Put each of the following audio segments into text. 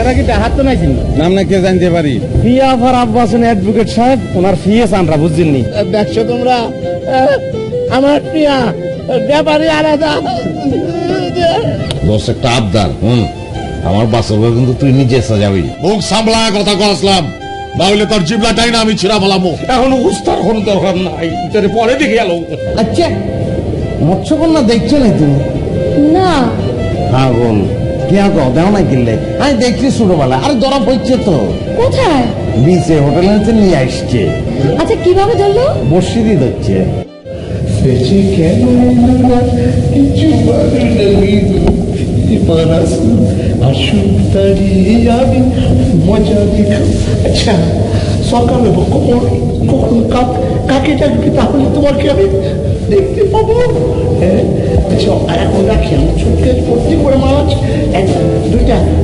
ওরা কি হাত তো নাইছেন নাম না কে জানতে পারি? ফিয়া ফর আব্বাসন অ্যাডভোকেট সাহেব, ওনার ফিয়ে চানরা বুঝছেননি। দেখছো তোমরা, আমার প্রিয়া ব্যাপারে আলাদা। দোষ একটা আবদার, আমার বাসবে কিন্তু তুই নিজে সাজাবি। মুখ সামলা কথা কসলাম, না হইলে তোর জিবলাটাই না আমি ছিড়া বলামো। এখন উস্তার কোনো দরকার নাই, পরে দেখে গেল। আচ্ছা, মৎস্যকন্যা দেখছো না তুমি? না। হ্যাঁ বোন, কেয়া কো দেও না কিনলে আমি দেখছি ছোটবেলা। আরে ধরা পড়ছে তো, কোথায়? বিচে হোটেলে নিয়ে আসছে। আচ্ছা, কিভাবে ধরলো? বর্ষি দিয়ে ধরছে। বেঁচে কেন কিছু আসুন দাঁড়িয়ে আমি মজা দেখাব। আচ্ছা, সকালে কখন কাকে ডাকবি, তাহলে তোমাকে আমি দেখতে পাবো। হ্যাঁ, আচ্ছা এখন রাখি, আমি ছোটকে ভর্তি করে মাছ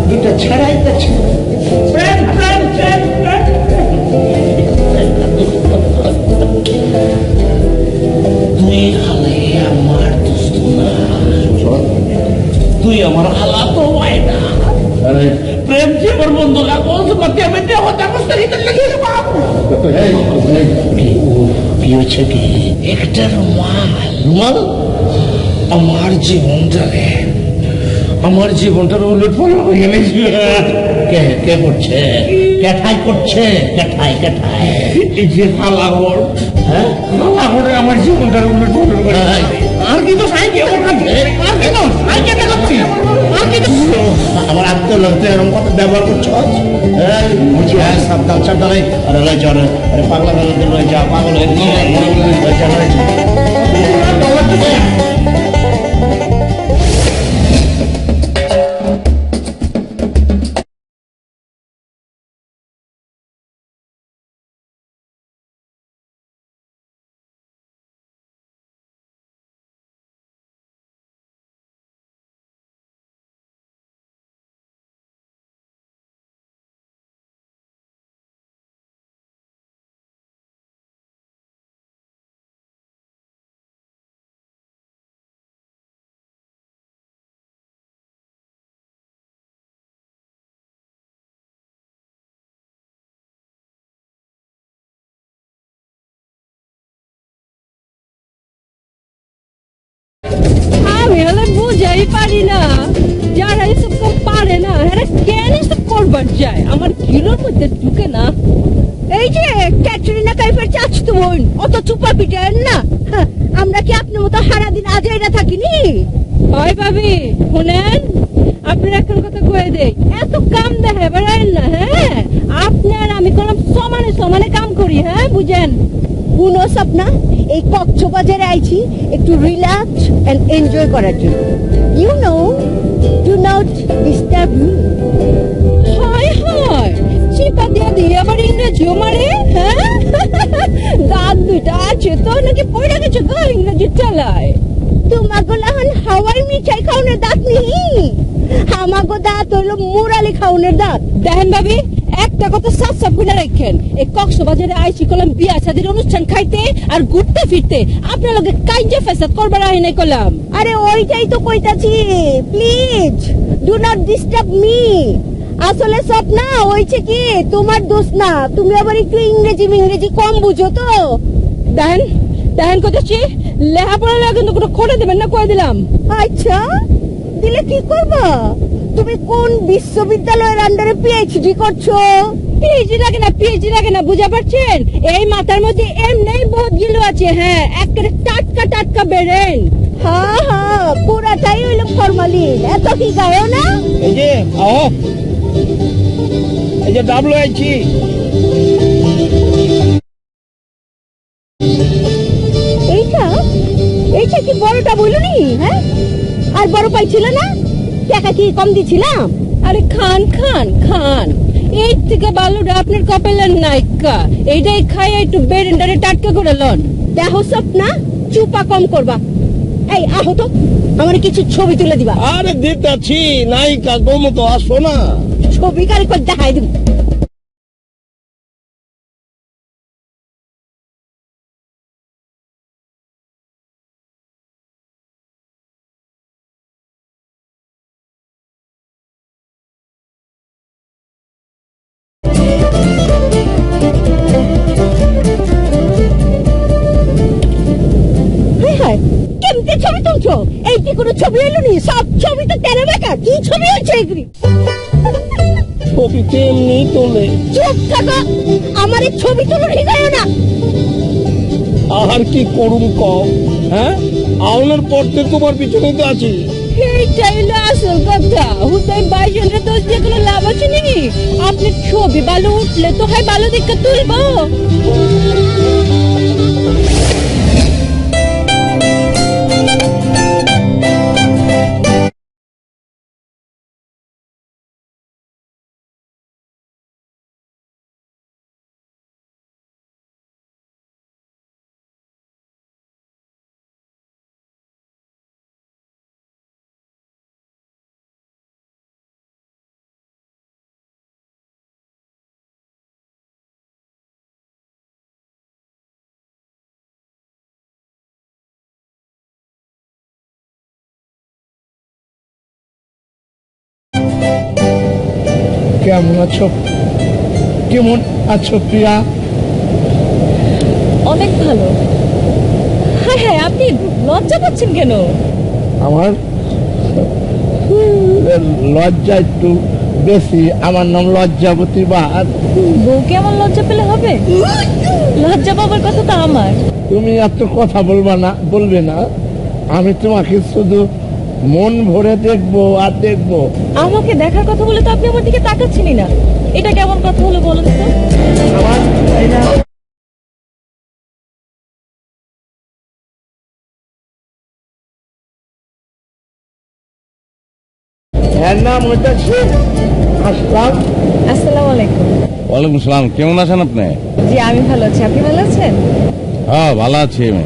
দুইটা ছাড়াই যাচ্ছে। তুই হালে আমার দোস্ত না, তুই আমার হালা তো হয় না। প্রেম যে আমার বন্ধু কাগজ মাকে আমি দেওয়া কাগজটা নিতে লেগে কি হচ্ছে কি? একটা রুমাল আমার জীবনটার উলট পালট হয়ে গেছে। কে করছে? কেঠাই করছে, কেঠাই এই যে হালাগড়, হ্যাঁ হালাগড়ে আমার জীবনটার উলট পালট করে। আর কি তো সাইকেল আমার আত্মীয় লোক এরকম কথা ব্যবহার করছ। সাবধান সাবধানে পাগলা রয়ে যা, পাগল হয়ে আমি হলে বুঝাই পারি না, যারা এসব পারে না এরা কেন এসব করবার যায়, আমার কিলোর মধ্যে ঢুকে না। এই যে ক্যাটরিনা কাইফের চাচতো বোন, অত চুপা পিটায় না। আমরা কি আপনার মতো সারাদিন আজাইরা থাকিনি? হয় ভাবি, শুনেন, আপনার এখন কথা কয়ে দেই, এত কাম দেখে বেড়ায় না। হ্যাঁ, আপনার আমি করলাম সমানে সমানে কাম করি। হ্যাঁ, বুঝেন? কোনো স্বপ্না, এই কক্সবাজারে আইছি একটু রিল্যাক্স এন্ড এনজয় করার জন্য। You know, do not disturb me. হায় হায়, চিপা দিয়ে আবার ইংরেজিও মারে। হ্যাঁ, দাঁত দুইটা আছে তো নাকি পড়ে গেছে গো ইংরেজি চালায়? তোমাগো লাহান হাওয়াই মিঠাই খাওনের দাঁত নেই, আমাগো দাঁত হলো মুরালি খাওনের দাঁত। দেখেন ভাবি, একটা কথা সাফ সাফ করে রাখেন, এই কক্সবাজারে আইসি কলাম বিয়া শাদীর অনুষ্ঠান খাইতে আর ঘুরতে ফিরতে, আপনার লগে কাইজে ফেসাদ করবার আই নাই কলাম। আরে ওইটাই তো কইতাছি, please do not disturb me. আসলে সব না হইছে কি, তোমার দোষ না, তুমি আবার একটু ইংরেজি কম বুঝো তো। দেখেন কোথাচ্ছি, লেখাপড়া কিন্তু কোনো খোঁড়ে দেবেন না, কয়ে দিলাম। আচ্ছা, দিলে কি করবা? তুমি কোন বিশ্ববিদ্যালয়ের আন্ডারে পিএইচডি করছো? পিএইচডি লাগে না, বুঝা পারছেন? এই মাথার মধ্যে এমনি বহুত গিলো আছে। হ্যাঁ, একেবারে টাটকা বেরেন। হ্যাঁ, পুরাটাই হইল ফরমালিন, এত কি গায়ও না? এই যে এই যে ডাবলো আইছি। এইটা কি বড়টা বলুনি? হ্যাঁ, আর বড় পাইছিল না? টাকা কি কম দিছিলাম? আরে খান, এই থেকে বালুটা আপনার কপালের নাইকা, এইটাই খাই একটু বেরেন্ডারে টাটকা করে লন। দেখো সব না, চুপা কম করবা। এই আহো তো, আমার কিছু ছবি তুলে দিবা। আরে দিতাছি, নায়িকা গোমো তো আসো না, ছবি কারে করে দেখাই দিব। ছবি তুলছো? এই কি কোনো ছবি এলো নি? সব ছবি তো তেরে বেকা। কি ছবি হচ্ছে এগুলি? ছবিতে এমনি তোলে। চুপ থাকো, আমার এই ছবি তুলো ঠিক হয় না। আর কি করুম কও? হ্যাঁ, আওনার পড়তে তোমার পিছনে তো আছি। এইটাই হলো আসল কথা। হুদাই বাইজনের দোষ দিয়ে কোনো লাভ আছে নাকি? আপনি ছবি ভালো উঠলে তো হয় ভালো দিকে তুলবো। কেমন আছো? কেমন আছো প্রিয়া? অনেক ভালো। হ্যাঁ হ্যাঁ, আপনি লজ্জা পাচ্ছেন কেন? আমার লজ্জা একটু বেশি। আমার নাম লজ্জাবতী বাদ। বউকে আমার লজ্জা পেলে হবে? লজ্জা পাবার কথা তো আমার। তুমি এত কথা বলবে না। আমি তোমাকে শুধু মন ভরে দেখবো আর দেখবো। আমাকে দেখার কথা বলে তো আপনি আমার দিকে তাকাচ্ছেনই না। এটা কেমন কথা হলো বলুন তো? আমার তাই না? এর নাম হচ্ছে আসলাম। আসসালামু আলাইকুম। ওয়ালাইকুম সালাম। কেমন আছেন আপনি? জি আমি ভালো আছি, আপনি ভালো আছেন? হ্যাঁ, ভালো আছি আমি।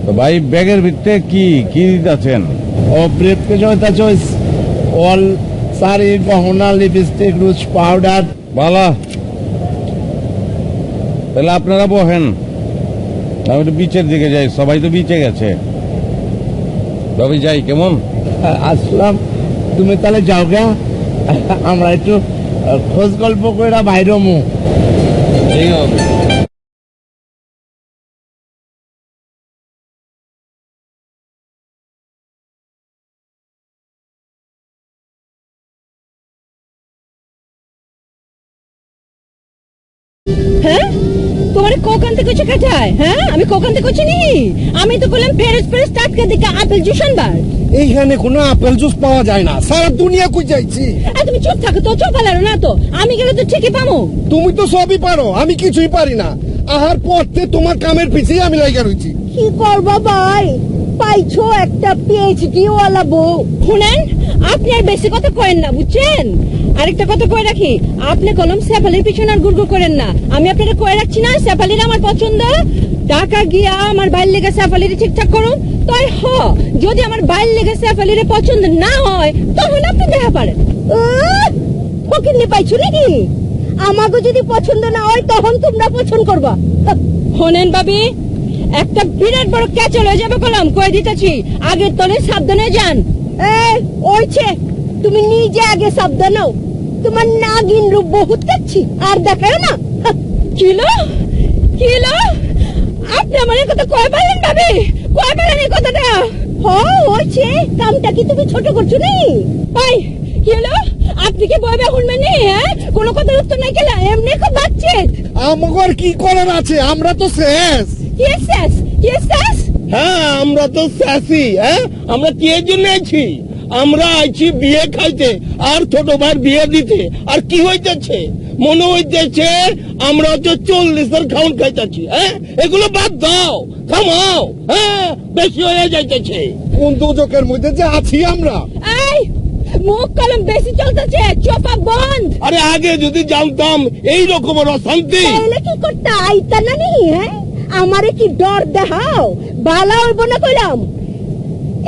তো ভাই, ব্যাগের ভিতরে কি কি আছেন? ও ব্রেফকে জয়তা চয়েস অল শাড়ি, গহনা, লিপস্টিক, রুজ পাউডার। ভালো। তাহলে আপনারা বহেন, আমি তো বিচের দিকে যাই। সবাই তো বিচে গেছে। তবে যাই কেমন? আসলাম, তুমি তাহলে যাও গে। আমরা একটু খোঁজ গল্প করে বাইরে মু। ঠিক হবে। হ্যাঁ, তোমার কোকান থেকে কিছু কাটায়? হ্যাঁ, আমি কোকান থেকে চিনি। আমি তো বললাম ফেরেস ফেরেস টাটকা দিকে আপেল জুস আনবার। এইখানে কোনো আপেল জুস পাওয়া যায় না, সারা দুনিয়া কই যাইছি। তুমি চুপ থাকো তো, চুপ পালারো না তো। আমি গেলে তো ঠিকই পামো। তুমি তো সবই পারো, আমি কিছুই পারি না। আহার পথে তোমার কামের পিছিয়ে আমি লাগা রইছি। কি করবো ভাই, পাইছো একটা পিএইচডি ওয়ালা বউ। শুনেন, আপনি আর বেশি কথা কয়েন না, বুঝছেন? আরেকটা কথা কয়ে রাখি, আপনি কলম সেফালির পিছনে আর গুড়গুড় করেন না। আমি আপনাকে কয়ে রাখছি না, সেফালির আমার পছন্দ। ঢাকা গিয়া আমার বাইর লেগে সেফালির ঠিকঠাক করুন। তাই যদি আমার বাইর লেগে সেফালির পছন্দ না হয়, তখন আপনি দেখা পারেন। ফকিরনি পাইছো নাকি? আমাকে যদি পছন্দ না হয়, তখন তোমরা পছন্দ করবা। শোনেন ভাবি, একটা বিরাট বড় ক্যাচল হয়ে যাবে কলম, কয়ে দিতেছি। আগের তলে সাবধানে যান। ওইছে, তুমি নিজে আগে সাবধান হও। তোমার নাগিন রূপ বহুত দেখছি, আর দেখায় না। কিলো কিলো, আপনি আমার এই কথা কয় পারেন ভাবি? কয় পারেন এই কথাটা? হয়েছে, কামটা কি তুমি ছোট করছো নি? ভাই কিলো, আপনি কি বইবে শুনবেন নি? হ্যাঁ, কোনো কথার উত্তর নাই কেলা, এমনি খুব বাচ্চে। আমগর কি করার আছে, আমরা তো শেষ। হ্যাঁ, আমরা তো শেষই। হ্যাঁ, আমরা কি এর জন্য আছি? আমরা আইছি বিয়ে খাইতে আর ছোট ভাইয়ের বিয়ে দিতে। আর কি হইতেছে? মনে হইতেছে আমরা হচ্ছে 40-এর খাউন খাইতেছি। হ্যাঁ, এগুলো বাদ দাও, থামাও। হ্যাঁ, বেশি হয়ে যাইতেছে। কোন দুজকের মধ্যে যে আছি আমরা। এই মুখ কলম বেশি চলতেছে, চোপা বন্ধ। আরে আগে যদি জানতাম এই রকমের অশান্তি। তাহলে কি করতে আইতা না নি? হ্যাঁ, আমারে কি ডর দেখাও? বালা হইব না কইলাম।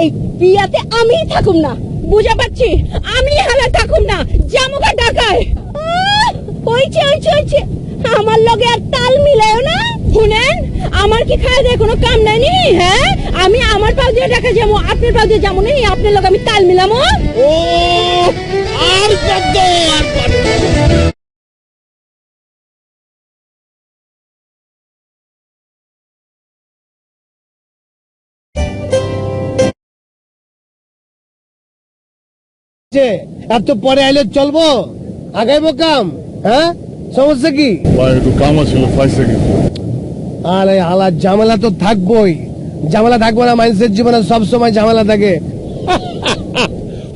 এই বিয়াতে আমি থাকুম না, বুঝা পাচ্ছি। আমি হালা থাকুম না, জামুকা ঢাকায়। হইছে, আমার লগে আর তাল মিলায়ও না। শুনেন, আমার কি খায় দেয় কোনো কাম নাই নি? হ্যাঁ, আমি আমার পাও দিয়ে ঢাকা যাবো, আপনার পাও দিয়ে যাবো নি। আপনার লগে আমি তাল মিলামো। ও আর কত আর পারবো। যে এত পরে আইলে চলবো, আগাইবো কাম, হ্যাঁ সমস্যা কি? ভাই একটু কাম ছিল পয়সা কি আরে হালা ঝামেলা তো থাকবোই, ঝামেলা থাকবো না? মানুষের জীবনে সবসময় ঝামেলা থাকে।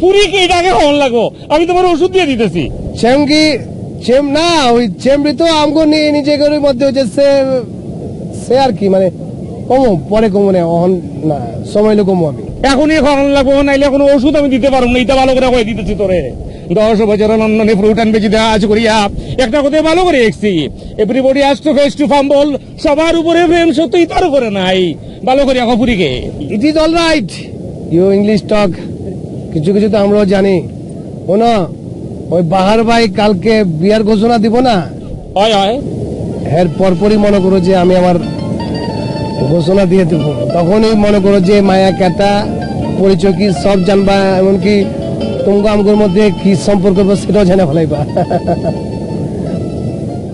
পুরীকে এটাকে হন লাগবো, আমি তোমার ওষুধ দিয়ে দিতেছি। চেমকি চেম না, ওই চেমড়ি তো আমগো নিয়ে নিজে করে মধ্যে হচ্ছে সে আর কি মানে কমো পরে কমো না, অহন না সময় লো কমো আমি। এখনই হন লাগবো, নাইলে এখন ওষুধ আমি দিতে পারবো না। এটা ভালো করে হয়ে দিতেছি তোরে। 10 বছরের লন্ডনে ফ্রুট আনবে যদি আজ করিয়া একটা কথা ভালো করে দেখছি, everybody has to face to fumble. সবার উপরে প্রেম সত্যি, তার উপরে নাই। ভালো করে এখন পুরীকে। It is all right, you English talk, কিছু কিছু তো আমরাও জানি। শোনো, ওই বাহার ভাই কালকে বিয়ার ঘোষণা দিব না, হয় হয় এর পরপরই মনে করো যে আমি আমার ঘোষণা দিয়ে দেবো। তখনই মনে করো যে মায়া ক্যাটা পরিচয় কি সব জানবা, এমনকি তোমাকে আমগোর মধ্যে কি সম্পর্ক সেটাও জানা ফেলাইবা।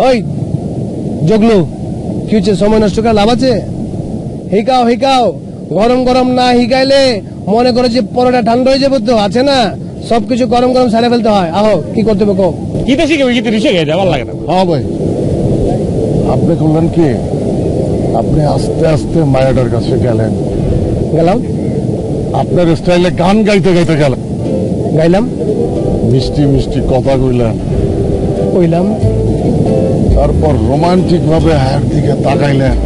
ওই জগলু কি হচ্ছে, সময় নষ্ট করে লাভ আছে? হিকাও হিকাও, গরম গরম না হিকাইলে মনে করো যে পরোটা ঠান্ডা হয়ে যাবে, তো আছে না সবকিছু গরম গরম সারে ফেলতে হয়। আহো কি করতে হবে কও। গীতা শিখে গীতা রিসে গেছে, ভালো লাগে না। হ্যাঁ ভাই, আপনি করলেন কি, আপনি আস্তে আস্তে মায়াটার কাছে গেলেন, গেলাম, আপনার স্টাইলে গান গাইতে গাইতে গেলেন, গাইলাম, মিষ্টি মিষ্টি কথা কইলেন, কইলাম, তারপর রোমান্টিক ভাবে হায়ের দিকে তাকাইলেন।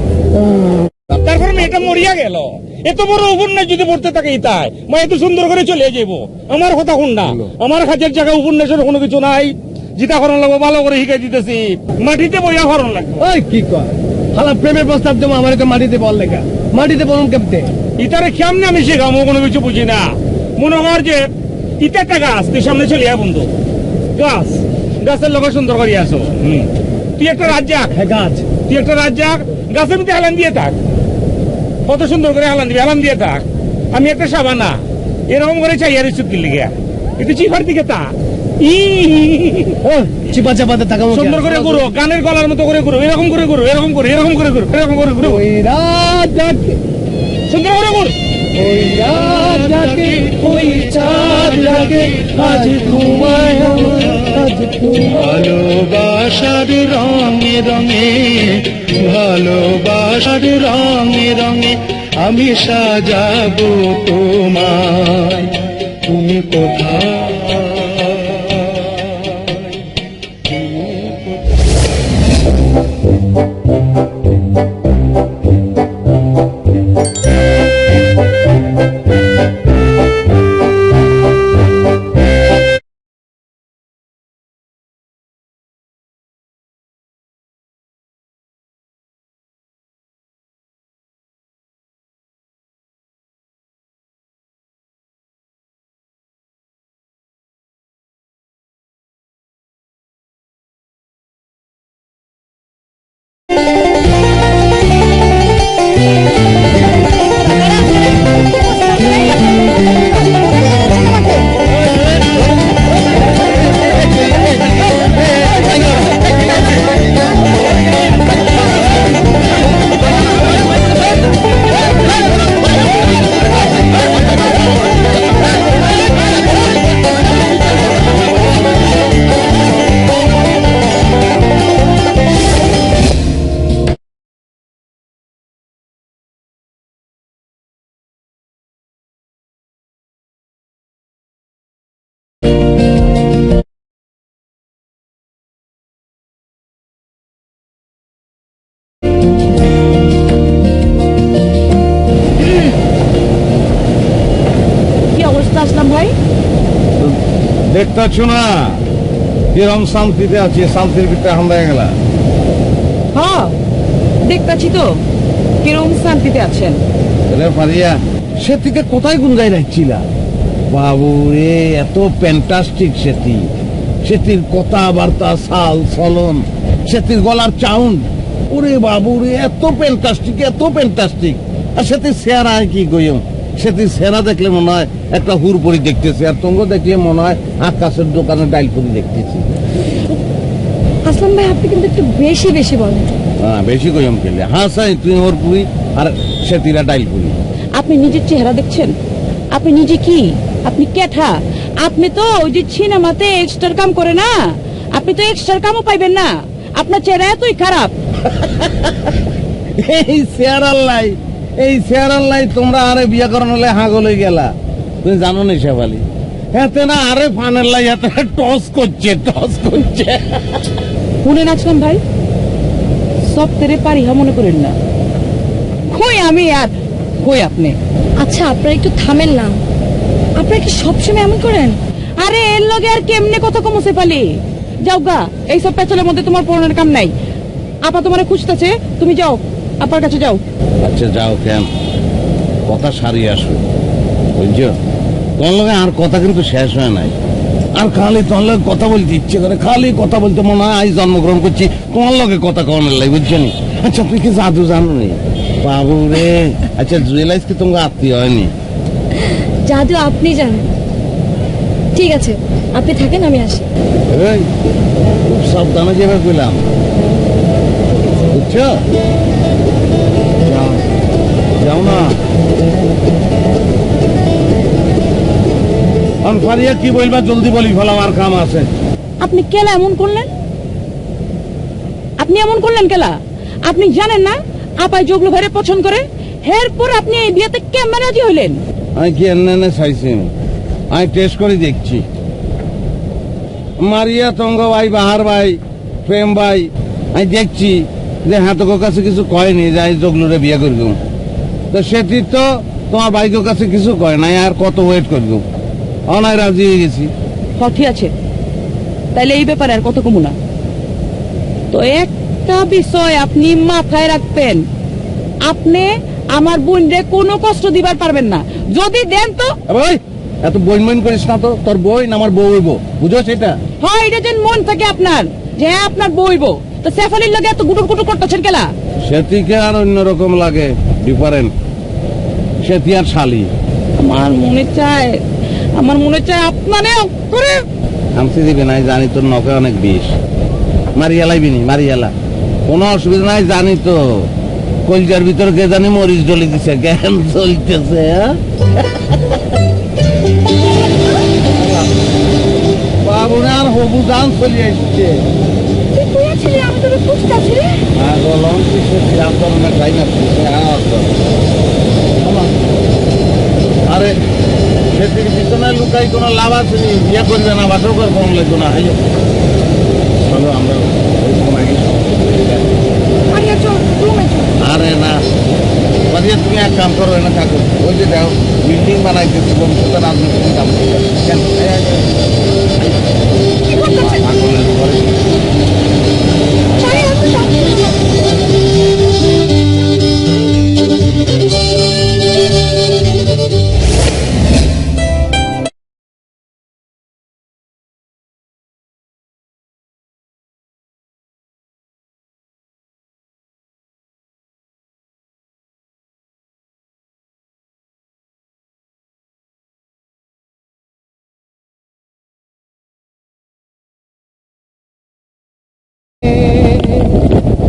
তারপর মেয়েটা মরিয়া গেল। এত বড় উপন্যাস যদি পড়তে থাকে তাই মা এত সুন্দর করে চলে যাব। আমার কথা শুন না, আমার কাজের জায়গায় উপন্যাসের কোনো কিছু নাই। যেটা করার লাগবো ভালো করে শিখাই দিতেছি, মাটিতে বইয়া করার লাগবে। ওই কি কর হালা প্রেমের প্রস্তাব দেবো আমার মাটিতে বল লেখা, মাটিতে বলুন কেমতে? ইতারে কেমনে আমি শেখামো কোনো কিছু বুঝি না। মনে কর যে ইটা একটা গাছ, তুই সামনে চলে আয় বন্ধু, গাছ গাছের লোক সুন্দর করে আসো। তুই একটা রাজ্জাক, হ্যাঁ গাছ, তুই একটা রাজ্জাক, গাছের মধ্যে হেলান দিয়ে থাক, কত সুন্দর করে হেলান দিবি, হেলান দিয়ে থাক। আমি একটা সাবানা এরকম করে চাই আর চুক্তি লিখে একটু চিফার দিকে তা চিপা চাপাতে থাকা সুন্দর করে ঘুরো, গানের গলার মতো করে ঘুরো, এরকম করে ঘুরো, এরকম করে এরকম করে ঘুরো, এরকম করে ঘুরো, ওই রাজাকে, সুন্দর করে ঘুর। ওই রাজাকে, ওই চাঁদকে, আজ তোমায় আজ ভালোবাসার রঙে রঙে, ভালোবাসার রঙে রঙে আমি সাজাবো তোমায়, তুমি কোথায়? কি অবস্থা আসলাম ভাই? দেখতেছ না কিরম শান্তিতে আছি, শান্তির ভিতরে হামলা গেল। হ্যাঁ দেখতাছি তো কিরম শান্তিতে আছেন। পারিয়া সেটিকে কোথায় গুনগাই রাখছিলা? বাবু রে, এত ফ্যান্টাস্টিক সেটি, সেটির কথাবার্তা, সাল চলন, সেটির গলার চাউন্ড, ওরে বাবু রে, এত ফ্যান্টাস্টিক, এত ফ্যান্টাস্টিক। আর সেটির চেহারা কি কইম, সেটির চেহারা দেখলে মনে হয় একটা হুরপরি দেখতেছি, আর তোমরা দেখলে মনে হয় আকাশের দোকানে ডাইলপুরি দেখতেছি। আসলাম ভাই আপনি কিন্তু একটু বেশি বেশি বলেন। হ্যাঁ বেশি কইম খেলে, হ্যাঁ সাই তুই হুরপুরি আর সেটিরা ডাইলপুরি। আপনি নিজের চেহারা দেখছেন? আপনি নিজে কি আপনি কেঠা? আপনি তো ওই যে সিনেমাতে এক্সট্রার কাম করে না, আপনি তো এক্সট্রার কামও পাইবেন না। আপনার চেহারা এতই খারাপ। এই শেয়ার আল্লাহ তোমরা আরে বিয়ে করানো হলে হাগল হয়ে গেলা। তুমি জানো না শেফালি, এতে না আরে ফানের লাই এত টস করছে। শুনে নাচলাম ভাই, সব তেরে পারিহা মনে করেন না। কই আমি আর কই আপনি? আচ্ছা আপনারা একটু থামেন না, আপনারা কি সবসময় এমন করেন? আরে এর লগে আর কেমনে কথা কমছে পালি? যাও গা, এইসব পেছলের মধ্যে তোমার পড়ানোর কাম নাই। আপা তোমার খুঁজতেছে, তুমি যাও, আপার কাছে যাও। আচ্ছা যাও, কেন কথা সারিয়ে আসো, বুঝছো? তোমার লগে আর কথা কিন্তু শেষ হয় নাই। আর খালি তোমার লগে কথা বলতে ইচ্ছে করে, খালি কথা বলতে মনে হয় আজ জন্মগ্রহণ করছি তোমার লগে কথা কওয়ানোর লাগে, বুঝছো নি? আচ্ছা তুই কি জাদু জানো নি বাবু রে? আচ্ছা জুয়েলাইজ কি তোমাকে আত্মীয় হয়নি? জাদু আপনি জানেন। ঠিক আছে আপনি থাকেন, আমি আসি। এই, খুব সাবধানে যাবে কইলাম, বুঝছো? যাও, যাও না। ফারিয়া কি বলবা জলদি বলি, ফেলা আমার কাম আছে। আপনি কেলা এমন করলেন? আপনি এমন করলেন কেলা? আপনি জানেন না আপাই জগলু ভাইরে পছন্দ করে? এরপর আপনি এই বিয়েতে কেমন রাজি হইলেন? আমি কি এনে চাইছি, আমি টেস্ট করে দেখছি। মারিয়া তঙ্গ ভাই, বাহার ভাই, প্রেম ভাই, আমি দেখছি যে হ্যাঁ তোর কাছে কিছু কয়নি যে আমি জগলুরে বিয়ে করব। তো সেটি তো তোমার ভাইকের কাছে কিছু কয় নাই, আর কত ওয়েট করব। অনায় রাজি হয়ে গেছি। ঠিক আছে, তাইলে এই ব্যাপারে আর কত কমু না। তো একটা বিষয় আপনি মাথায় রাখবেন, আপনি আমার বোনরে কোনো কষ্ট দিবার পারবেন না। যদি দেন তো ভাই এত বইন করিস না তো, তোর বই না আমার বউ হইব, বুঝো সেটা? হয় এটা যেন মন থাকে আপনার যে হ্যাঁ আপনার বইব, তো সেফালির লাগে এত গুটুর গুটুর করতেছেন কেলা? সেটিকে আর অন্যরকম লাগে, ডিফারেন্ট। সেটি আর শালি। আমার মনে চায় আপনারে করে আমসি দিবি নাই, জানি তোর নখে অনেক বিষ। মারিয়া লাইবি নি, মারিয়ালা, কোনো অসুবিধা নাই, জানি তো। কলজার ভিতর কে জানি মরিচ ডলে দিছে, কেন চলতেছে? বাবু আর হবু জান চলে আসছে। তুই কই আছিলি? আমি তোরে খুঁজতাছি রে। আরে সেটির পিছনে লুকাই কোনো লাভ আছে? বিয়ে করবে না, বাসর কর কম লাগবে না। চলো আমরা আরে চল রুমে চল। আরে না বাড়িয়ে তুমি এক কাম করো, না থাকো। ওই যে দেখো বিল্ডিং বানাইতেছি, ভবিষ্যতে রাজনীতি কাম করবে। কি করতেছে? আরে আমি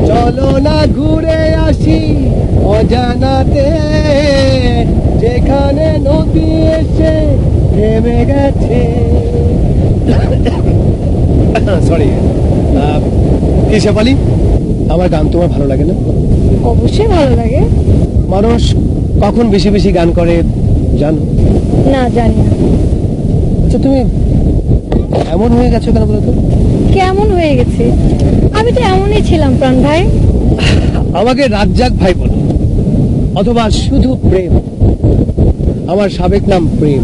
চলো না ঘুরে আসি অজানাতে, যেখানে নদী এসে থেমে গেছে। সরি, কি শেফালি, আমার গান তোমার ভালো লাগে না? অবশ্যই ভালো লাগে। মানুষ কখন বেশি বেশি গান করে জানো? না জানি না। আচ্ছা তুমি এমন হয়ে গেছো কেন বলো তো? কেমন হয়ে গেছে? আমি তো এমনই ছিলাম প্রাণ ভাই। আমাকে রাজ্জাক ভাই বলো, অথবা শুধু প্রেম। আমার সাবেক নাম প্রেম।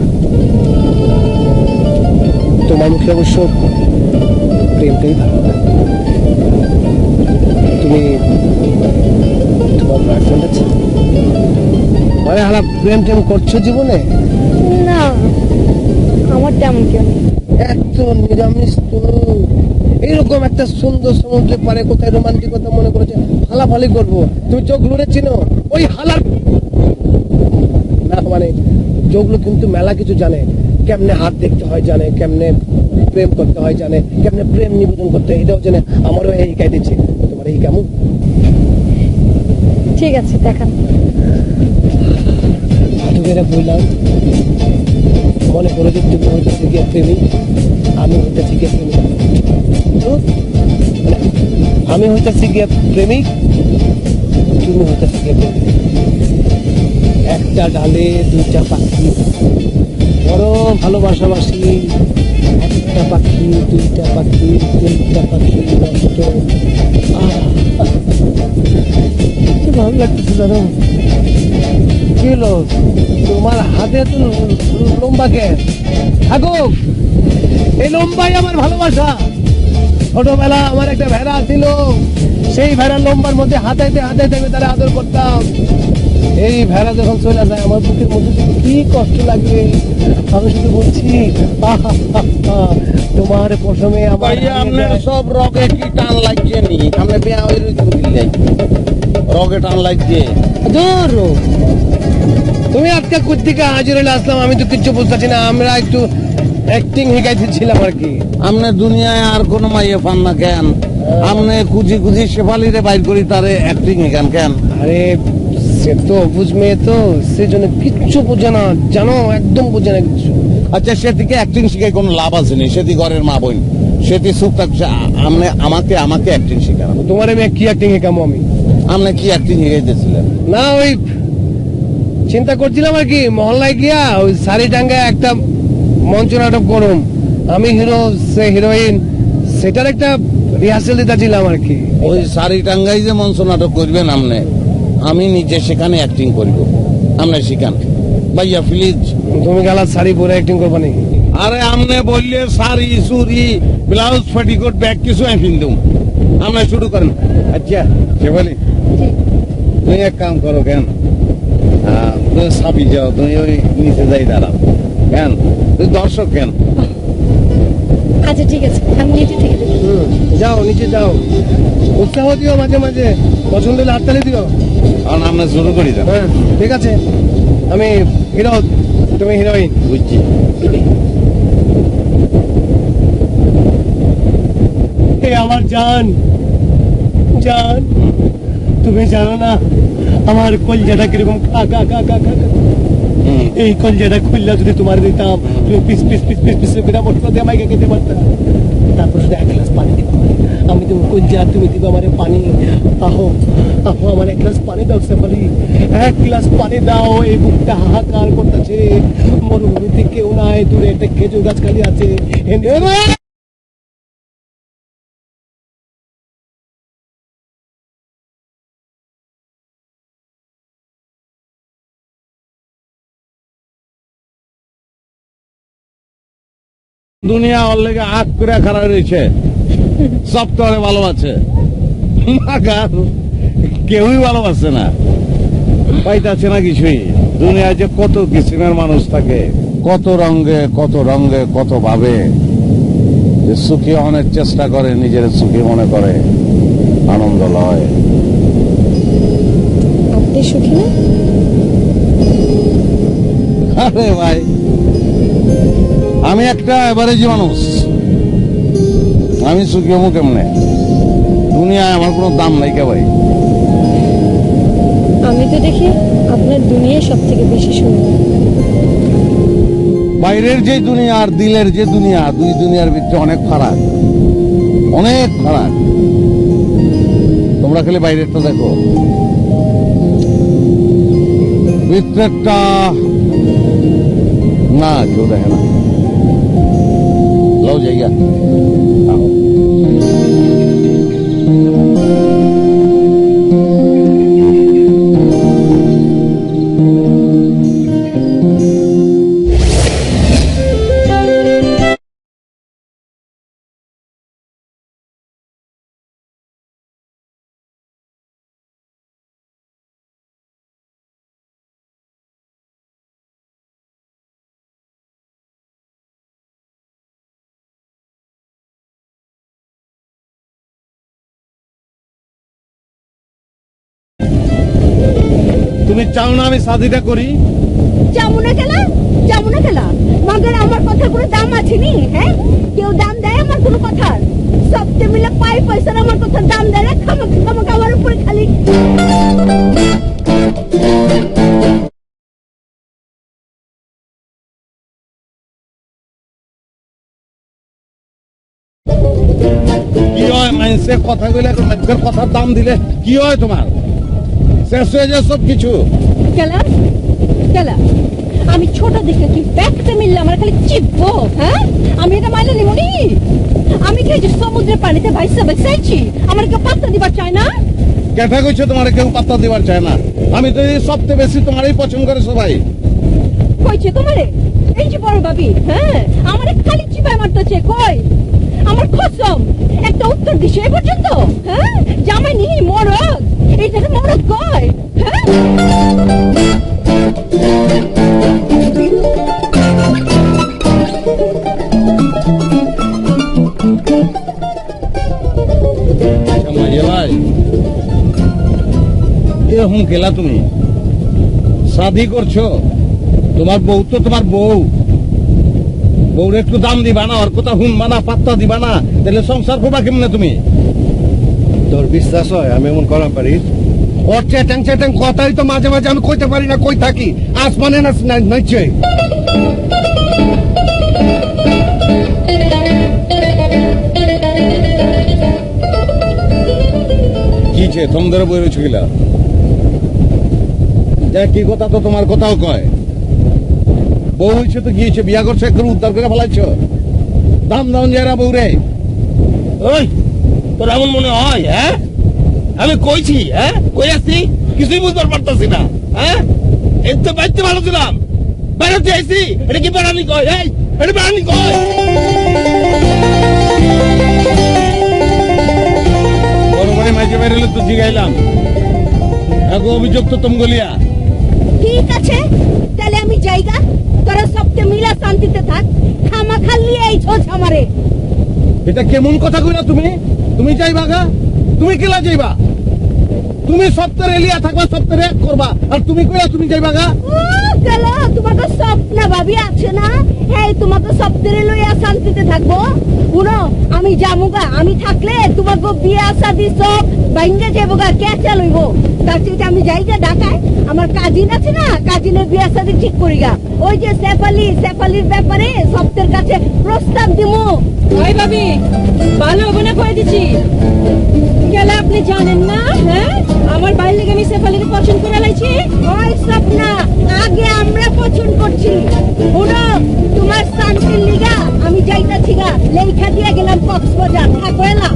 তোমার মুখে অবশ্য প্রেমটাই ভালো লাগে। তুমি তোমার বয়ফ্রেন্ড আছে? আরে হারা প্রেম টেম করছো জীবনে? না আমার তেমন কেউ নেই। এত নিরামিষ তুমি। এইরকম একটা সুন্দর সমুদ্রের পারে কোথায় রোমান্টিকতা মনে করেছে ফালাফালি করবো। তুমি চোখ লুড়ে চিনো ওই হালার না, মানে চোখগুলো কিন্তু মেলা কিছু জানে। কেমনে হাত দেখতে হয় জানে, কেমনে প্রেম করতে হয় জানে, কেমনে প্রেম নিবেদন করতে হয় এটাও জানে। আমারও এই শিখাই দিচ্ছে। তোমার এই কেমন? ঠিক আছে দেখান। বললাম মনে করো যে তুমি হইতেছে গিয়ে প্রেমিক, আমি হইতেছি গিয়ে প্রেমিক। তো, মানে, আমি হইতেছি গিয়ে প্রেমিক, তুমি হইতেছি গিয়ে প্রেমিক। একটা ডালে দুইটা পাখি, বড় ভালোবাসাবাসি। একটা পাখি, দুইটা পাখি, তিনটা পাখি নষ্ট। কি ভালো লাগতেছে জানো? কি হলো তোমার হাতে এত লম্বা কেন? থাকুক, এই লম্বাই আমার ভালোবাসা। ছোটবেলা আমার একটা ভেড়া ছিল, সেই ভেড়ার লম্বার মধ্যে হাতাইতে হাতাইতে আমি তারা আদর করতাম। এই ভেড়া যখন চলে যায় আমার বুকের মধ্যে যে কি কষ্ট লাগে, আমি শুধু বলছি আহা, তোমার পশমে আমার ভাইয়া হারিয়ে আপনার যায়। সব রগে কি টান লাগছে নি? আপনি বিয়া হয়ে দিলে রগে টান লাগছে। দূর, তুমি আজকে কোথেকে হাজির হলে আসলাম আমি তো কিচ্ছু বুঝতেছি না। আমরা একটু অ্যাক্টিং শিখাইতেছিলাম আর কি। আপনি দুনিয়ায় আর কোনো মাইয়ে পান না কেন? আপনি খুঁজি খুঁজি শেফালিরে বাইর করি তারে অ্যাক্টিং কেন কেন? আরে সে তো অবুঝ মেয়ে, তো সেজন্য কিচ্ছু বোঝে না জানো, একদম বোঝে না কিচ্ছু। আচ্ছা সেদিকে অ্যাক্টিং শিখে কোনো লাভ আছে নি? সেটি ঘরের মা বোন, সেটি সুখ থাকছে। আপনি আমাকে আমাকে অ্যাক্টিং শিখান। তোমার মেয়ে কি অ্যাক্টিং শিখামো আমি? আপনি কি অ্যাক্টিং শিখাইতেছিলেন? না ওই চিন্তা করছিলাম আর কি, মহল্লায় গিয়া ওই শাড়ি টাঙ্গায় একটা মঞ্চ নাটক করুম, আমি হিরো সে হিরোইন, সেটার একটা রিহার্সেল দিতেছিলাম আর কি। ওই শাড়ি টাঙ্গাই যে মঞ্চ নাটক করবেন আপনি, আমি নিজে সেখানে অ্যাক্টিং করব। আপনি শিখান ভাইয়া প্লিজ। তুমি গেলা শাড়ি পরে অ্যাক্টিং করবা নি? আরে আমনে বললে শাড়ি চুরি ব্লাউজ পেটিকোট ব্যাগ কিছু আমি কিনতুম। আমরা শুরু করেন। আচ্ছা শেফালি, তুমি এক কাম করো কেন, তুমি সাপি যাও, তুমি ওই নিচে যাই দাঁড়াও কেন, তুই দর্শক কেন। আচ্ছা ঠিক আছে, আমি নিচে থেকে দেখি। যাও নিচে যাও, উৎসাহ দিও মাঝে মাঝে, পছন্দ হলে হাততালি দিও। কারণ আমরা শুরু করি তো। হ্যাঁ ঠিক আছে, আমি হিরো, তুমি হিরোইন। বুঝছি। এ আমার জান, জান, তুমি জানো না আমার কলজাটা কিরকম খা খা খা খা খা খা। এই কলজাটা খুললা যদি তোমার দিতাম, তুমি piece piece piece piece piece করে মশলা দিয়ে আমাকে খেতে পারতাম। তারপর শুধু এক গ্লাস পানি দিবা, আমি তুমি কলজা, তুমি দিবা আমার পানি। আহো আহো, আমার এক গ্লাস পানি দাও শেফালি, এক গ্লাস পানি দাও। এই বুকটা হাহাকার করতেছে, মরুভূমিতে কেউ নাই, দূরে একটা খেজুর গাছ খালি আছে। দুনিয়া ওর লেগে আগ করে খারাপ রয়েছে, সব তো ওরে ভালো আছে, কেউই ভালোবাসে না, পাইতাছে না কিছুই। দুনিয়ায় যে কত কিসিমের মানুষ থাকে, কত রঙে কত ভাবে, যে সুখী হওয়ার চেষ্টা করে, নিজের সুখী মনে করে, আনন্দ লয়। আপনি সুখী না? আরে ভাই, আমি একটা এভারেজ মানুষ, আমি সুখী হবো কেমনে? দুনিয়ায় আমার কোনো দাম নাই কে ভাই। আমি তো দেখি আপনার দুনিয়ায় সব থেকে বেশি সুন্দর। বাইরের যে দুনিয়া আর দিলের যে দুনিয়া, দুই দুনিয়ার ভিতরে অনেক ফারাক, অনেক ফারাক। তোমরা খালি বাইরেরটা দেখো, ভিতরেরটা না কেউ দেখে না। লও জায়গা তুমি চাও না আমি শাদিটা করি? যামুনা খেলা মগর আমার কথার কোনো দাম আছে নি? হ্যাঁ, কেউ দাম দেয় আমার কোনো কথার? সবতে মিলে পাই পয়সার আমার কথার দাম দেয় না, খামাখা আমার উপরে খালি কি হয় মানুষের কথা কইলে মানুষের কথার দাম দিলে কি হয় তোমার? শেষ হয়ে যায় সব কিছু। কেলা কেলা আমি ছোট দেখে কি ব্যাগটা মিললে আমার খালি চিপবো? হ্যাঁ, আমি এটা মাইলে নিবনি। আমি কি এই যে সমুদ্রের পানিতে ভাইসা ভাইসাইছি, আমার কেউ পাত্তা দিবার চায় না? কেটা কইছো তোমার কেউ পাত্তা দিবার চায় না? আমি তো এই সবচেয়ে বেশি তোমারই পছন্দ করে সবাই। কইছে তোমারে এই যে বড় ভাবি? হ্যাঁ, আমারে খালি চিপায় মারতেছে। কই আমার কসম, একটা উত্তর দিছে এই পর্যন্ত? হ্যাঁ, জামাই নি মরদ, এইটাকে মরদ কয়? হ্যাঁ, এরকম খেলা তুমি শাদি করছো, তোমার বউ তো তোমার বউ, বউর একটু দাম দিবা না, ওর কথা শুনবা না, পাত্তা দিবা না, তাহলে সংসার করবা কেমনে তুমি? তোর বিশ্বাস হয় আমি এমন করা পারি? ওর চ্যাটাং চ্যাটাং কথাই তো মাঝে মাঝে আমি কইতে পারি না, কই থাকি আসমানে না নাইছে। কি ছে তোমাদের বই রয়েছে গিলা? কি কথা তো তোমার কথাও কয়। বউ হয়েছে তো গিয়েছে, বিয়া করছে, একটু উদ্ধার করে ফেলাইছ। দাম দাম যারা বউ রে। ওই তোর এমন মনে হয়? হ্যাঁ, আমি কইছি, হ্যাঁ কই আসছি, কিছুই বুঝতে পারতাছি না। হ্যাঁ, এই তো বাইতে ভালো ছিলাম, বেড়াতে আইছি। এটা কি বেড়ানি কয়? এই এটা বেড়ানি কয়? বড় বড় মাঝে বেরোলে তো জিগাইলাম, এখন অভিযোগ তো তুমি গলিয়া। ঠিক আছে, তাহলে আমি যাইগা, তোরা সবকে মিলা শান্তিতে থাক। খামা খালি এই ছোছ আমারে। এটা কেমন কথা কইলা তুমি? তুমি যাইবা গা? তুমি কেলা যাইবা? তুমি সপ্তাহে এলিয়া থাকবা, সপ্তাহে এক করবা, আর তুমি কইলা তুমি যাইবা গা? গেল তোমাকে স্বপ্ন ভাবি আছে না, এই তোমাকে সপ্তাহে লইয়া শান্তিতে থাকবো। শুনো, আমি যামুগা, আমি থাকলে তোমাকে বিয়া শাদি সব বাইঙ্গে যাবো গা, কেচা লইব। তার চেয়ে আমি যাইগা ঢাকায়, আমার কাজিন আছে না, কাজিনের বিয়া শাদি ঠিক করি গা। ওই যে সেফালির ব্যাপারে সপ্তের কাছে প্রস্তাব দিমু। ওই ভাবি ভালো হবে না কয়ে দিচ্ছি। গেলে আপনি জানেন না, হ্যাঁ আমার বাইরে লেগে আমি সেফালিকে পছন্দ করে লাইছি। ওই স্বপ্না, আগে আমরা পছন্দ করছি। শুনো, তোমার শান্তির লিগা আমি যাইতাছি গা, লেখা দিয়ে গেলাম কক্সবাজার, থাকো এলা।